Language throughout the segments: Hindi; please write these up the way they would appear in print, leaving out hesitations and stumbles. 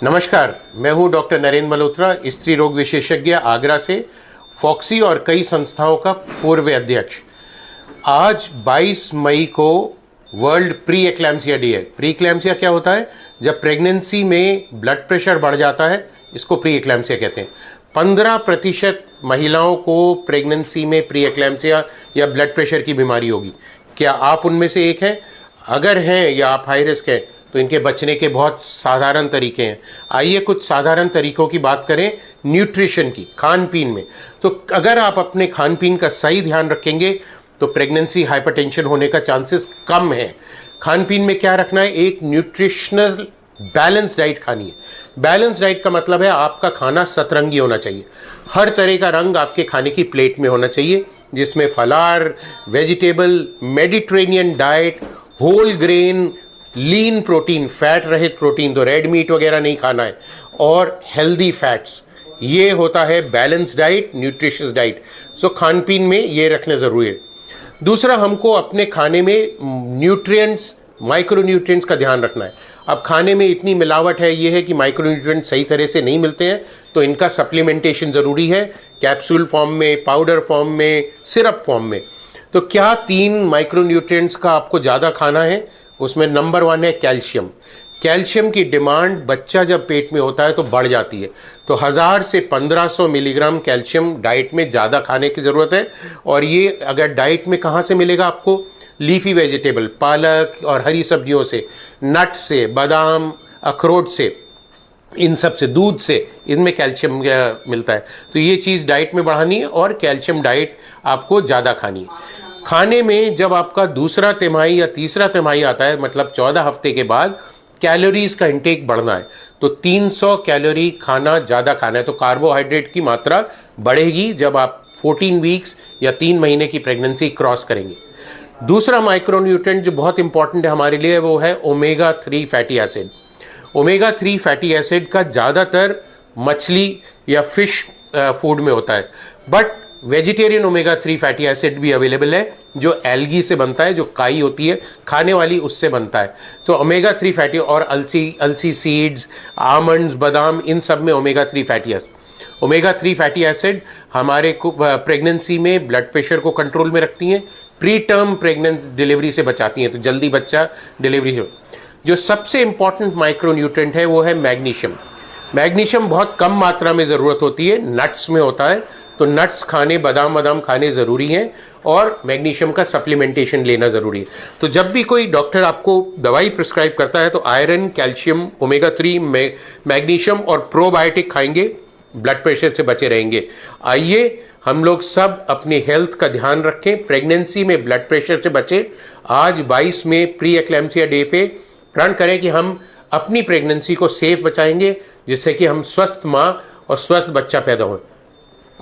नमस्कार, मैं हूं डॉक्टर नरेंद्र मल्होत्रा, स्त्री रोग विशेषज्ञ आगरा से, फॉक्सी और कई संस्थाओं का पूर्व अध्यक्ष। आज 22 मई को वर्ल्ड प्री एक्लैम्सिया डे है। प्री एक्लैम्सिया क्या होता है? जब प्रेगनेंसी में ब्लड प्रेशर बढ़ जाता है, इसको प्री एक्लैम्सिया कहते हैं। 15% महिलाओं को प्रेगनेंसी में प्री एक्लैम्सिया या ब्लड प्रेशर की बीमारी होगी। क्या आप उनमें से एक हैं? अगर हैं या आप हाई रिस्क हैं तो इनके बचने के बहुत साधारण तरीके हैं। आइए कुछ साधारण तरीकों की बात करें न्यूट्रिशन की, खान पीन में। तो अगर आप अपने खान पीन का सही ध्यान रखेंगे तो प्रेगनेंसी हाइपरटेंशन होने का चांसेस कम है। खान पीन में क्या रखना है? एक न्यूट्रिशनल बैलेंस डाइट खानी है। बैलेंस डाइट का मतलब है आपका खाना सतरंगी होना चाहिए। हर तरह का रंग आपके खाने की प्लेट में होना चाहिए, जिसमें फलार, vegetable, Mediterranean diet, whole grain, lean protein, fat रहित प्रोटीन, तो रेड मीट वगैरह नहीं खाना है, और हेल्दी फैट्स। ये होता है बैलेंस डाइट, न्यूट्रिशियस डाइट। सो खान पीन में ये रखना ज़रूरी है। दूसरा, हमको अपने खाने में न्यूट्रिएंट्स, माइक्रो न्यूट्रिएंट्स का ध्यान रखना है। अब खाने में इतनी मिलावट है, ये है कि माइक्रो न्यूट्रिएंट्स सही तरह से नहीं मिलते हैं, तो इनका सप्लीमेंटेशन ज़रूरी है, कैप्सूल फॉर्म में, पाउडर फॉर्म में, सिरप फॉर्म में। तो क्या 3 माइक्रो न्यूट्रिएंट्स का आपको ज़्यादा खाना है? उसमें नंबर 1 है कैल्शियम। कैल्शियम की डिमांड बच्चा जब पेट में होता है तो बढ़ जाती है, तो 1000 से 1500 मिलीग्राम कैल्शियम डाइट में ज़्यादा खाने की ज़रूरत है। और ये अगर डाइट में कहाँ से मिलेगा आपको? लीफी वेजिटेबल, पालक और हरी सब्जियों से, नट से, बादाम, अखरोट से, इन सब से, दूध से, इनमें कैल्शियम मिलता है। तो ये चीज़ डाइट में बढ़ानी है और कैल्शियम डाइट आपको ज़्यादा खानी है। खाने में जब आपका दूसरा तिमाही या तीसरा तिमाही आता है, मतलब 14 हफ्ते के बाद, कैलोरीज का इंटेक बढ़ना है। तो 300 कैलोरी खाना ज़्यादा खाना है। तो कार्बोहाइड्रेट की मात्रा बढ़ेगी जब आप 14 वीक्स या 3 महीने की प्रेगनेंसी क्रॉस करेंगे। दूसरा माइक्रोन्यूट्रिएंट जो बहुत इंपॉर्टेंट है हमारे लिए, वो है omega 3 fatty acid. Omega 3 fatty acid का ज़्यादातर मछली या फिश फूड में होता है, but vegetarian omega 3 fatty acid भी अवेलेबल है, जो एल्गी से बनता है, जो काई होती है खाने वाली, उससे बनता है। तो ओमेगा 3 फैटी, और अलसी सीड्स, आमंड्स, बादाम, इन सब में omega 3 fatty acid. Omega 3 fatty acid हमारे को प्रेगनेंसी में ब्लड प्रेशर को कंट्रोल में रखती हैं, प्री टर्म प्रेगनेंट डिलीवरी से बचाती हैं, तो जल्दी बच्चा डिलीवरी हो। जो सबसे इंपॉर्टेंट माइक्रोन्यूट्रिएंट है वो है मैग्नीशियम। मैग्नीशियम बहुत कम मात्रा में ज़रूरत होती है, नट्स में होता है, तो नट्स खाने, बादाम खाने ज़रूरी हैं, और मैग्नीशियम का सप्लीमेंटेशन लेना ज़रूरी है। तो जब भी कोई डॉक्टर आपको दवाई प्रिस्क्राइब करता है तो आयरन, कैल्शियम, ओमेगा 3, मैग्नीशियम और प्रोबायोटिक खाएंगे, ब्लड प्रेशर से बचे रहेंगे। आइए हम लोग सब अपनी हेल्थ का ध्यान रखें, प्रेगनेंसी में ब्लड प्रेशर से बचें। आज 22 में प्री एक्लैम्सिया डे पे प्रण करें कि हम अपनी प्रेगनेंसी को सेफ बचाएंगे, जिससे कि हम स्वस्थ माँ और स्वस्थ बच्चा पैदा हों।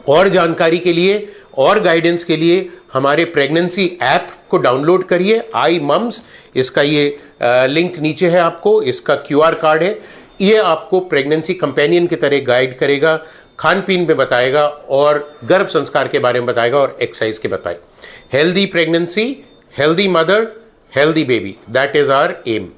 और जानकारी के लिए और गाइडेंस के लिए हमारे प्रेगनेंसी ऐप को डाउनलोड करिए, आई मम्स। इसका ये लिंक नीचे है, आपको इसका QR कार्ड है। ये आपको प्रेगनेंसी कंपेनियन की तरह गाइड करेगा, खान पीन पे बताएगा, और गर्भ संस्कार के बारे में बताएगा, और एक्सरसाइज के बताएगा। Healthy pregnancy, healthy mother, healthy baby, that is our M.